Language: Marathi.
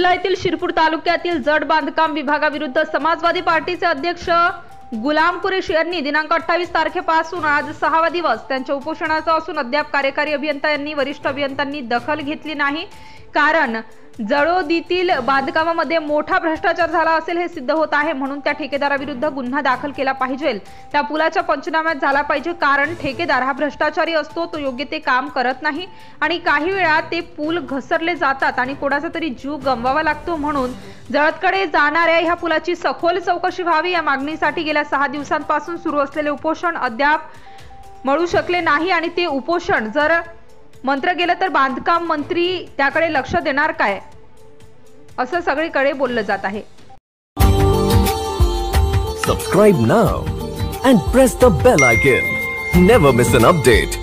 अकोला येथील शिरपूर तालुक्यातील जड बांधकाम विभागाविरुद्ध समाजवादी पार्टीचे अध्यक्ष गुलाम कुरेशी यांनी दिनांक 28 तारखेपासून आज 6वा दिवस त्यांच्या उपोषणाचा असून अद्याप कार्यकारी अभियंता यांनी वरिष्ठ अभियंत्यांनी दखल घेतली नाही। कारण जळोदीतील बांधकामामध्ये मोठा भ्रष्टाचार झाला असेल हे सिद्ध होत आहे, म्हणून त्या ठेकेदाराविरुद्ध गुन्हा दाखल केला पाहिजे। त्या पुलाच्या पंचनाम्यात झाला पाहिजे, कारण ठेकेदार हा भ्रष्टाचारी असतो, तो योग्य ते काम करत नाही आणि काही वेळा ते पूल घसरले जातात आणि कोणाचा तरी जीव गमवावा लागतो। म्हणून जळदकडे जाणाऱ्या ह्या पुलाची सखोल चौकशी व्हावी या मागणीसाठी गेल्या 6 दिवसांपासून सुरू असलेले उपोषण अद्याप मळू शकले नाही आणि ते उपोषण जर मंत्र गेलं तर बांधकाम मंत्री त्याकडे लक्ष देणार काय, असं सगळीकडे बोललं जात आहे। Subscribe now and press the bell icon. Never miss an update.